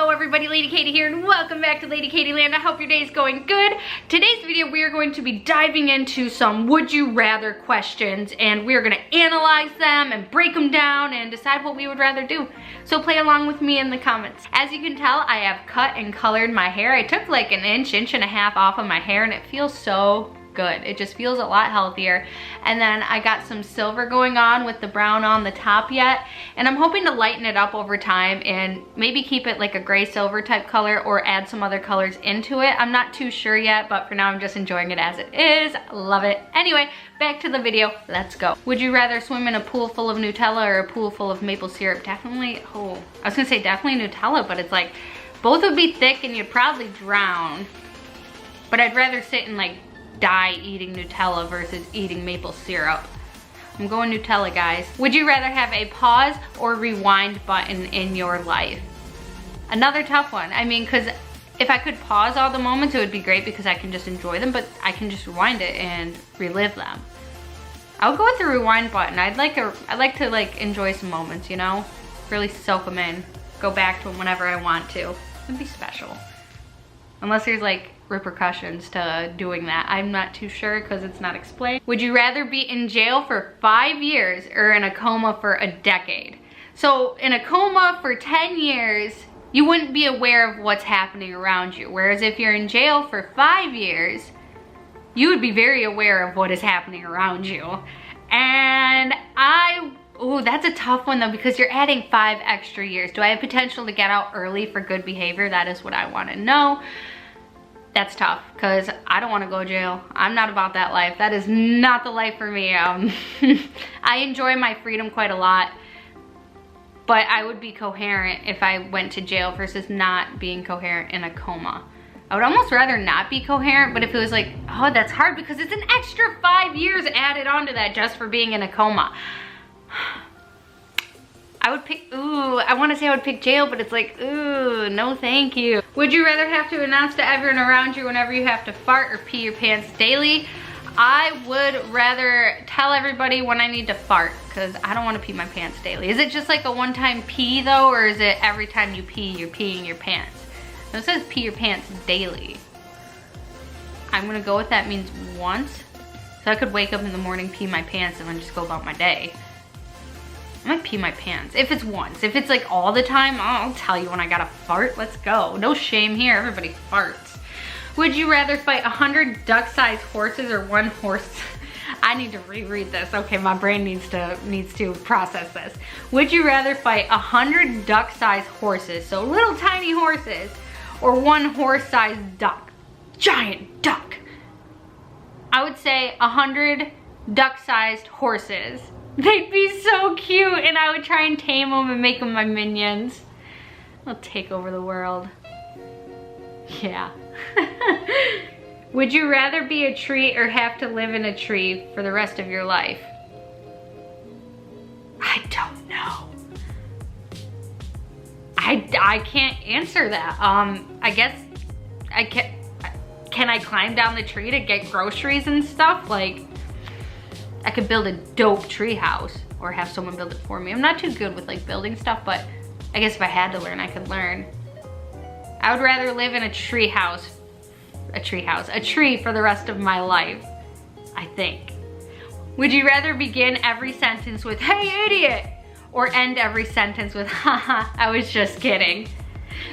Hello everybody, Lady Katie here and welcome back to Lady Katie Land. I hope your day is going good. Today's video we are going to be diving into some would you rather questions and we are going to analyze them and break them down and decide what we would rather do. So play along with me in the comments. As you can tell, I have cut and colored my hair. I took like an inch and a half off of my hair and it feels so good. It just feels a lot healthier. And then I got some silver going on with the brown on the top yet. And I'm hoping to lighten it up over time and maybe keep it like a gray silver type color or add some other colors into it. I'm not too sure yet, but for now I'm just enjoying it as it is. Love it. Anyway, back to the video. Let's go. Would you rather swim in a pool full of Nutella or a pool full of maple syrup? Definitely, I was gonna say definitely Nutella, but it's like both would be thick and you'd probably drown. But I'd rather sit and like die eating Nutella versus eating maple syrup. I'm going Nutella, guys. Would you rather have a pause or rewind button in your life? Another tough one. I mean, because if I could pause all the moments, it would be great because I can just enjoy them, but I can just rewind it and relive them. I would go with the rewind button. I'd like to like enjoy some moments, you know? Really soak them in. Go back to them whenever I want to. It'd be special. Unless there's like repercussions to doing that. I'm not too sure because it's not explained. Would you rather be in jail for 5 years or in a coma for a decade? So in a coma for 10 years, you wouldn't be aware of what's happening around you. Whereas if you're in jail for 5 years, you would be very aware of what is happening around you. And that's a tough one though because you're adding 5 extra years. Do I have potential to get out early for good behavior? That is what I want to know. That's tough because I don't want to go to jail. I'm not about that life. That is not the life for me. I enjoy my freedom quite a lot, but I would be coherent if I went to jail versus not being coherent in a coma. I would almost rather not be coherent, but if it was like, oh, that's hard because it's an extra 5 years added onto that just for being in a coma. I would pick, I want to say I would pick jail, but it's like, no thank you. Would you rather have to announce to everyone around you whenever you have to fart or pee your pants daily? I would rather tell everybody when I need to fart because I don't want to pee my pants daily. Is it just like a one-time pee though, or is it every time you pee, you're peeing your pants? So it says pee your pants daily. I'm gonna go with that means once. So I could wake up in the morning, pee my pants, and then just go about my day. I might pee my pants if it's once. If it's like all the time, I'll tell you when I gotta fart. Let's go. No shame here. Everybody farts. Would you rather fight 100 duck-sized horses or one horse? I need to reread this. Okay, my brain needs to process this. Would you rather fight 100 duck-sized horses, so little tiny horses, or one horse-sized duck, giant duck? I would say 100 duck-sized horses. They'd be so cute and I would try and tame them and make them my minions. I'll take over the world. Yeah. Would you rather be a tree or have to live in a tree for the rest of your life? I don't know. I can't answer that. I guess I can I climb down the tree to get groceries and stuff? Like, I could build a dope tree house or have someone build it for me. I'm not too good with like building stuff, but I guess if I had to learn, I could learn. I would rather live in a tree for the rest of my life, I think. Would you rather begin every sentence with, hey idiot, or end every sentence with, haha, I was just kidding?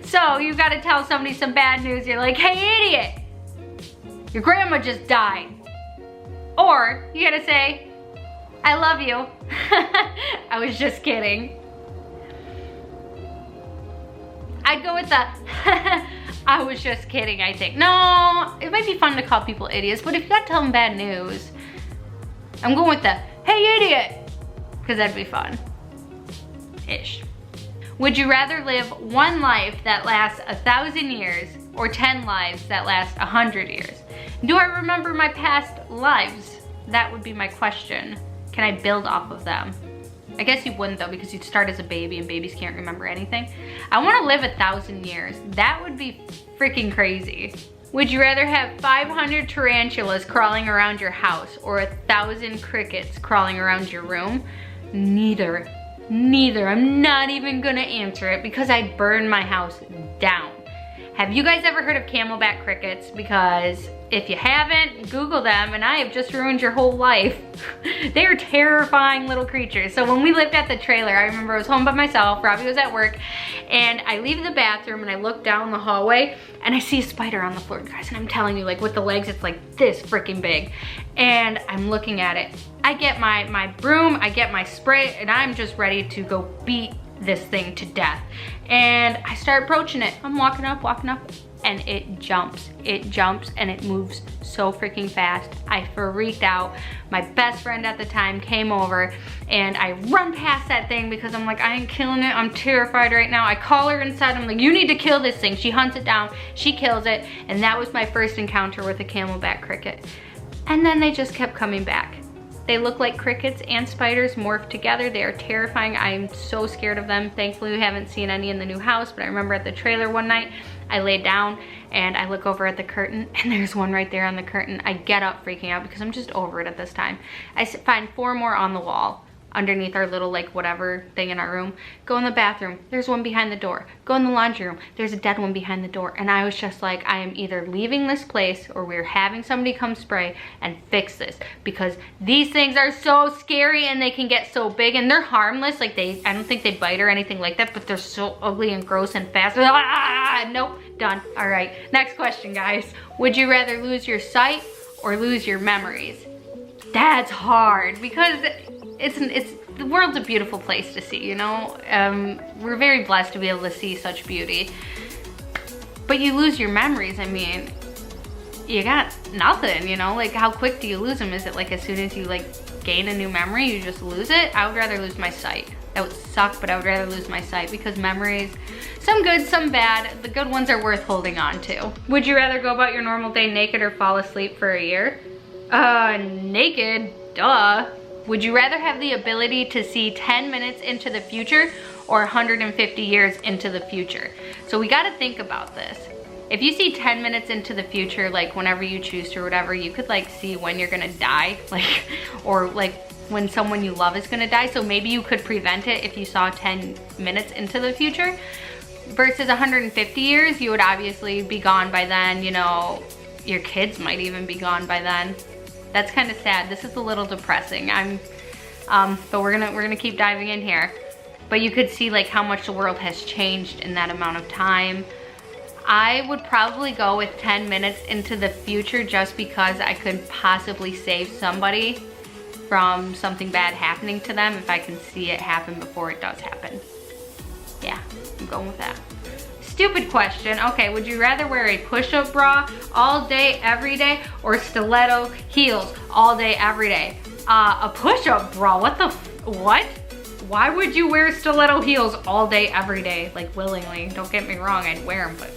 So you gotta tell somebody some bad news. You're like, hey idiot, your grandma just died. Or you gotta say, I love you. I was just kidding. I'd go with the, I was just kidding, I think. No, it might be fun to call people idiots, but if you gotta tell them bad news, I'm going with the, hey idiot, because that'd be fun. Ish. Would you rather live one life that lasts 1,000 years or 10 lives that last 100 years? Do I remember my past lives? That would be my question. Can I build off of them? I guess you wouldn't though because you'd start as a baby and babies can't remember anything. I want to live 1,000 years. That would be freaking crazy. Would you rather have 500 tarantulas crawling around your house or 1,000 crickets crawling around your room? Neither. Neither. I'm not even gonna answer it because I'd burn my house down. Have you guys ever heard of camelback crickets? Because if you haven't, Google them and I have just ruined your whole life. They are terrifying little creatures. So when we lived at the trailer, I remember I was home by myself, Robbie was at work, and I leave the bathroom and I look down the hallway and I see a spider on the floor, guys, and I'm telling you, like with the legs, it's like this freaking big. And I'm looking at it. I get my broom, I get my spray, and I'm just ready to go beat this thing to death. And I start approaching it. I'm walking up, and it jumps, and it moves so freaking fast. I freaked out. My best friend at the time came over, and I run past that thing because I'm like, I ain't killing it, I'm terrified right now. I call her inside, I'm like, you need to kill this thing. She hunts it down, she kills it, and that was my first encounter with a camelback cricket. And then they just kept coming back. They look like crickets and spiders morphed together. They are terrifying. I'm so scared of them. Thankfully, we haven't seen any in the new house, but I remember at the trailer one night, I laid down and I look over at the curtain and there's one right there on the curtain. I get up freaking out because I'm just over it at this time. I find 4 more on the wall underneath our little like whatever thing in our room. Go in the bathroom, there's one behind the door. Go in the laundry room, there's a dead one behind the door. And I was just like, I am either leaving this place or we're having somebody come spray and fix this, because these things are so scary and they can get so big and they're harmless. Like I don't think they bite or anything like that, but they're so ugly and gross and fast. Nope, done. All right, next question, guys. Would you rather lose your sight or lose your memories? That's hard because it's the world's a beautiful place to see, you know? We're very blessed to be able to see such beauty. But you lose your memories, I mean, you got nothing, you know? Like, how quick do you lose them? Is it like as soon as you like gain a new memory, you just lose it? I would rather lose my sight. That would suck, but I would rather lose my sight because memories, some good, some bad. The good ones are worth holding on to. Would you rather go about your normal day naked or fall asleep for a year? Naked, duh. Would you rather have the ability to see 10 minutes into the future or 150 years into the future? So we gotta think about this. If you see 10 minutes into the future, like whenever you choose to or whatever, you could like see when you're gonna die, like, or like when someone you love is gonna die. So maybe you could prevent it if you saw 10 minutes into the future. Versus 150 years, you would obviously be gone by then, you know, your kids might even be gone by then. That's kind of sad. This is a little depressing. But we're gonna keep diving in here. But you could see like how much the world has changed in that amount of time. I would probably go with 10 minutes into the future just because I could possibly save somebody from something bad happening to them if I can see it happen before it does happen. Yeah, I'm going with that. Stupid question. Okay, would you rather wear a push-up bra all day, every day, or stiletto heels all day, every day? A push-up bra, what? Why would you wear stiletto heels all day, every day? Like willingly, don't get me wrong, I'd wear them, but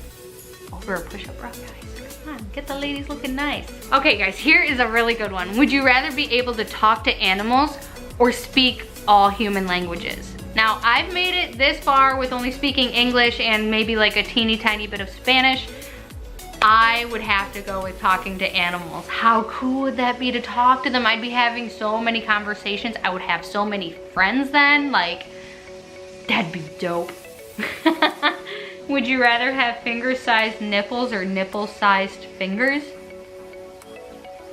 over a push-up bra, guys. Come on, get the ladies looking nice. Okay guys, here is a really good one. Would you rather be able to talk to animals or speak all human languages? Now, I've made it this far with only speaking English and maybe like a teeny tiny bit of Spanish. I would have to go with talking to animals. How cool would that be to talk to them? I'd be having so many conversations. I would have so many friends then. Like, that'd be dope. Would you rather have finger-sized nipples or nipple-sized fingers?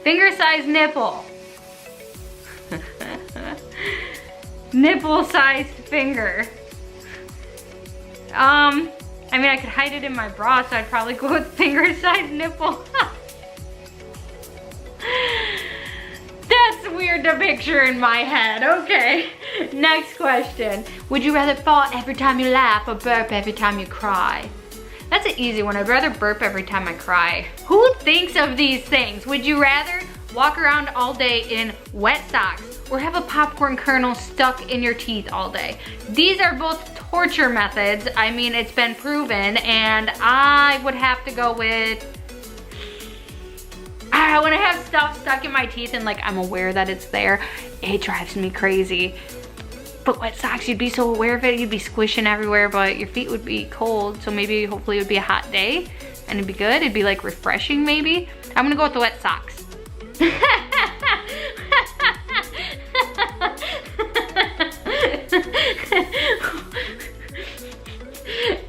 Finger-sized nipple. Nipple-sized finger. I mean, I could hide it in my bra, so I'd probably go with finger-sized nipple. That's weird to picture in my head. Okay, next question. Would you rather fall every time you laugh or burp every time you cry? That's an easy one. I'd rather burp every time I cry. Who thinks of these things? Would you rather walk around all day in wet socks or have a popcorn kernel stuck in your teeth all day? These are both torture methods. I mean, it's been proven, and I would have to go with, when I have stuff stuck in my teeth and like I'm aware that it's there, it drives me crazy. But wet socks, you'd be so aware of it, you'd be squishing everywhere, but your feet would be cold, so maybe hopefully it would be a hot day and it'd be good. It'd be like refreshing maybe. I'm gonna go with the wet socks.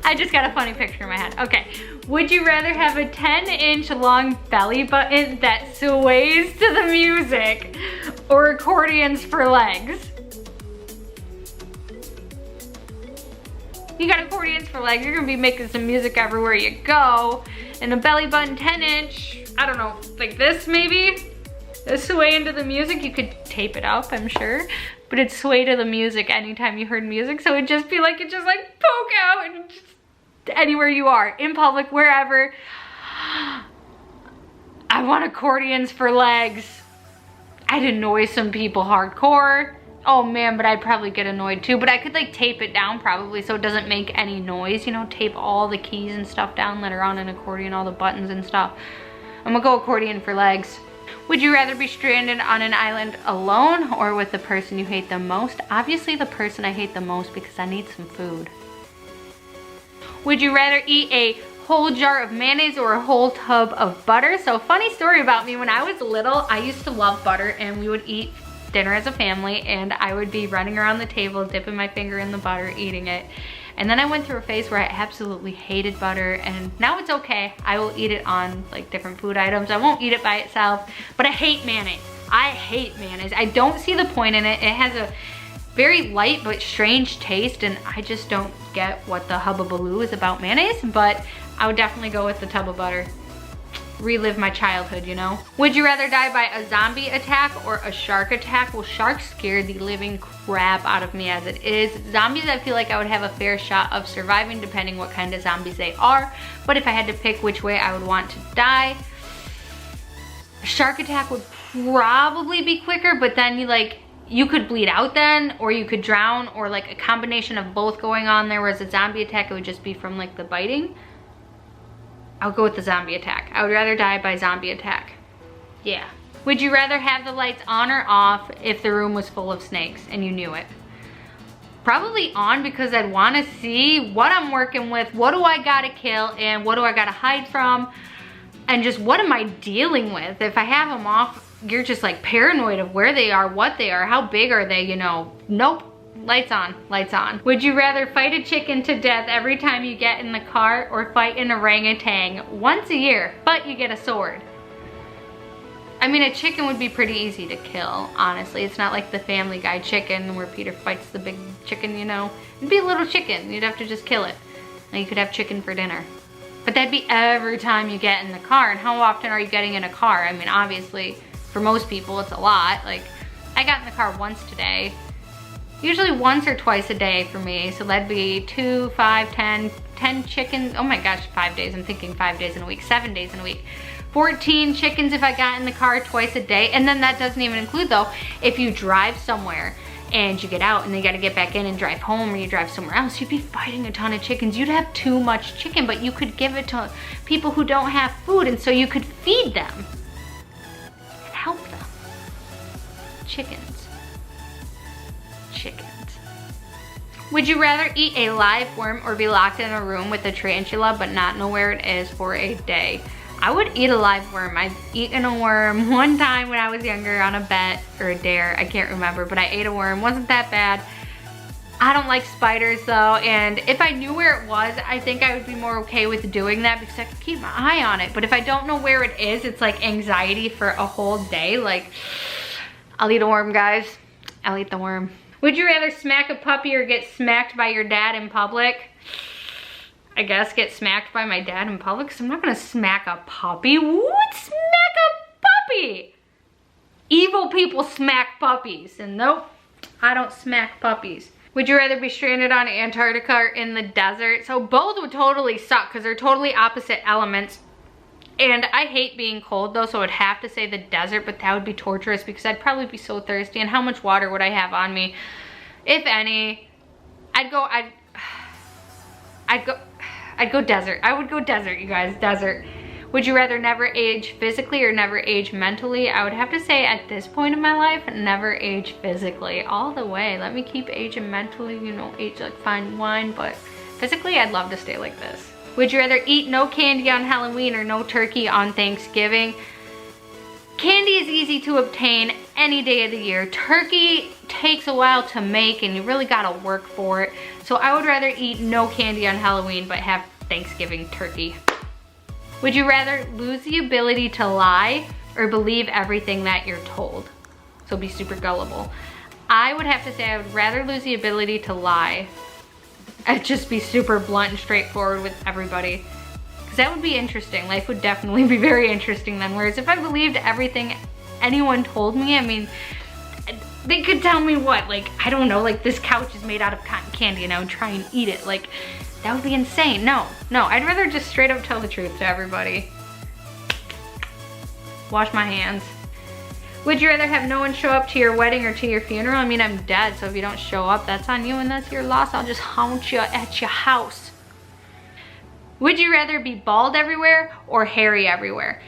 I just got a funny picture in my head. Okay, would you rather have a 10-inch long belly button that sways to the music or accordions for legs? You got accordions for legs, you're gonna be making some music everywhere you go. And a belly button 10-inch, I don't know, like this maybe? This sway into the music, you could tape it up, I'm sure. But it'd sway to the music anytime you heard music. So it'd just be like, it just like poke out and just anywhere you are, in public, wherever. I want accordions for legs. I'd annoy some people hardcore. Oh man, but I'd probably get annoyed too. But I could like tape it down probably so it doesn't make any noise. You know, tape all the keys and stuff down that are on an accordion, all the buttons and stuff. I'm gonna go accordion for legs. Would you rather be stranded on an island alone or with the person you hate the most? Obviously the person I hate the most because I need some food. Would you rather eat a whole jar of mayonnaise or a whole tub of butter? So funny story about me, when I was little, I used to love butter and we would eat dinner as a family and I would be running around the table, dipping my finger in the butter, eating it. And then I went through a phase where I absolutely hated butter and now it's okay. I will eat it on like different food items. I won't eat it by itself, but I hate mayonnaise. I hate mayonnaise. I don't see the point in it. It has a very light but strange taste and I just don't get what the hubbubaloo is about mayonnaise, but I would definitely go with the tub of butter. Relive my childhood, you know? Would you rather die by a zombie attack or a shark attack? Well, sharks scare the living crap out of me as it is. Zombies, I feel like I would have a fair shot of surviving depending what kind of zombies they are. But if I had to pick which way I would want to die, a shark attack would probably be quicker, but then you could bleed out then, or you could drown, or like a combination of both going on there, whereas a zombie attack, it would just be from like the biting. I'll go with the zombie attack. I would rather die by zombie attack. Yeah. Would you rather have the lights on or off if the room was full of snakes and you knew it? Probably on, because I'd want to see what I'm working with, what do I gotta kill, and what do I gotta hide from, and just what am I dealing with? If I have them off, you're just like paranoid of where they are, what they are, how big are they, you know. Nope. Lights on, lights on. Would you rather fight a chicken to death every time you get in the car or fight an orangutan once a year, but you get a sword? I mean, a chicken would be pretty easy to kill, honestly. It's not like the Family Guy chicken where Peter fights the big chicken, you know. It'd be a little chicken. You'd have to just kill it. And you could have chicken for dinner. But that'd be every time you get in the car. And how often are you getting in a car? I mean, obviously, for most people, it's a lot. Like, I got in the car once today. Usually once or twice a day for me. So that'd be 2, 5, 10 chickens. Oh my gosh, 5 days. I'm thinking 5 days in a week, 7 days in a week. 14 chickens if I got in the car twice a day. And then that doesn't even include though, if you drive somewhere and you get out and then you gotta get back in and drive home, or you drive somewhere else, you'd be fighting a ton of chickens. You'd have too much chicken, but you could give it to people who don't have food, and so you could feed them and help them. Chickens. Would you rather eat a live worm or be locked in a room with a tarantula but not know where it is for a day? I would eat a live worm. I've eaten a worm one time when I was younger on a bet or a dare. I can't remember, but I ate a worm. Wasn't that bad. I don't like spiders though, and if I knew where it was, I think I would be more okay with doing that because I could keep my eye on it. But if I don't know where it is, it's like anxiety for a whole day. Like, I'll eat a worm, guys. I'll eat the worm. Would you rather smack a puppy or get smacked by your dad in public? I guess get smacked by my dad in public, because I'm not gonna smack a puppy. Who would smack a puppy? Evil people smack puppies, and nope, I don't smack puppies. Would you rather be stranded on Antarctica or in the desert? So both would totally suck because they're totally opposite elements. And I hate being cold though, so I would have to say the desert, but that would be torturous because I'd probably be so thirsty. And how much water would I have on me? If any. I'd go desert. I would go desert, you guys, desert. Would you rather never age physically or never age mentally? I would have to say at this point in my life, never age physically, all the way. Let me keep aging mentally, you know, age like fine wine, but physically I'd love to stay like this. Would you rather eat no candy on Halloween or no turkey on Thanksgiving? Candy is easy to obtain any day of the year. Turkey takes a while to make and you really gotta work for it. So I would rather eat no candy on Halloween but have Thanksgiving turkey. Would you rather lose the ability to lie or believe everything that you're told? So be super gullible. I would have to say I would rather lose the ability to lie. I'd just be super blunt and straightforward with everybody. Because that would be interesting. Life would definitely be very interesting then. Whereas if I believed everything anyone told me, I mean, they could tell me what, like, I don't know, like this couch is made out of cotton candy and I would try and eat it. Like, that would be insane. No, I'd rather just straight up tell the truth to everybody. Wash my hands. Would you rather have no one show up to your wedding or to your funeral? I mean, I'm dead, so if you don't show up, that's on you and that's your loss. I'll just haunt you at your house. Would you rather be bald everywhere or hairy everywhere?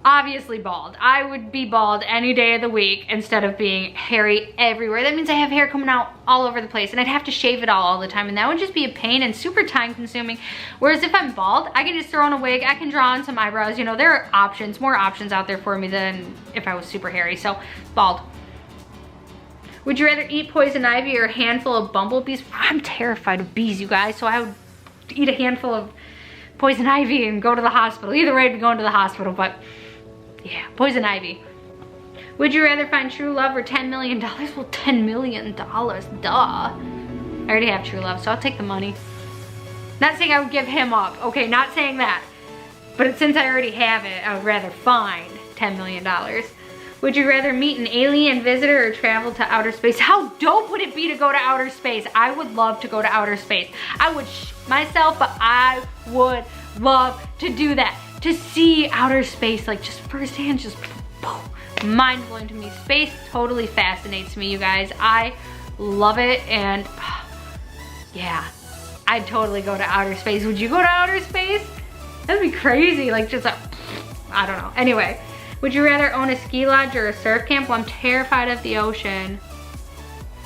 Obviously bald. I would be bald any day of the week instead of being hairy everywhere. That means I have hair coming out all over the place and I'd have to shave it all the time, and that would just be a pain and super time consuming. Whereas if I'm bald, I can just throw on a wig, I can draw on some eyebrows. You know, there are options, more options out there for me than if I was super hairy. So bald. Would you rather eat poison ivy or a handful of bumblebees? I'm terrified of bees, you guys, so I would eat a handful of poison ivy and go to the hospital. Either way, I'd be going to the hospital, but yeah, poison ivy. Would you rather find true love or $10 million? Well, $10 million, duh. I already have true love, so I'll take the money. Not saying I would give him up, okay, not saying that. But since I already have it, I would rather find $10 million. Would you rather meet an alien visitor or travel to outer space? How dope would it be to go to outer space? I would love to go to outer space. I would myself, but I would love to do that. To see outer space, like just firsthand, just mind blowing to me. Space totally fascinates me, you guys. I love it, and yeah, I'd totally go to outer space. Would you go to outer space? That'd be crazy, like just I don't know. Anyway, would you rather own a ski lodge or a surf camp? Well, I'm terrified of the ocean.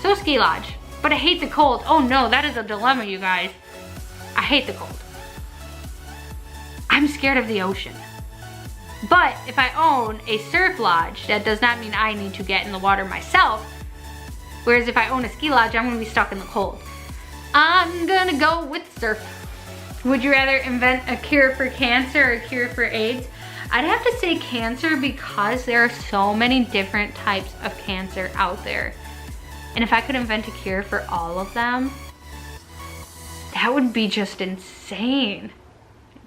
So ski lodge, but I hate the cold. Oh no, that is a dilemma, you guys. I hate the cold. I'm scared of the ocean. But if I own a surf lodge, that does not mean I need to get in the water myself. Whereas if I own a ski lodge, I'm gonna be stuck in the cold. I'm gonna go with surf. Would you rather invent a cure for cancer or a cure for AIDS? I'd have to say cancer because there are so many different types of cancer out there. And if I could invent a cure for all of them, that would be just insane.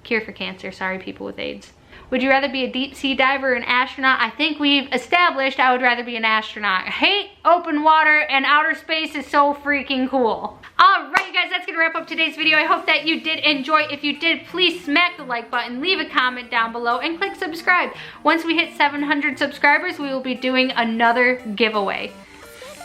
Cure for cancer, sorry people with AIDS. Would you rather be a deep sea diver or an astronaut? I think we've established I would rather be an astronaut. I hate open water, and outer space is so freaking cool. All right, you guys, that's gonna wrap up today's video. I hope that you did enjoy. If you did, please smack the like button, leave a comment down below, and click subscribe. Once we hit 700 subscribers, we will be doing another giveaway.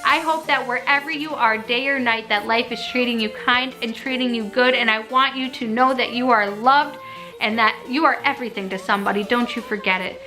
I hope that wherever you are, day or night, that life is treating you kind and treating you good, and I want you to know that you are loved and that you are everything to somebody. Don't you forget it.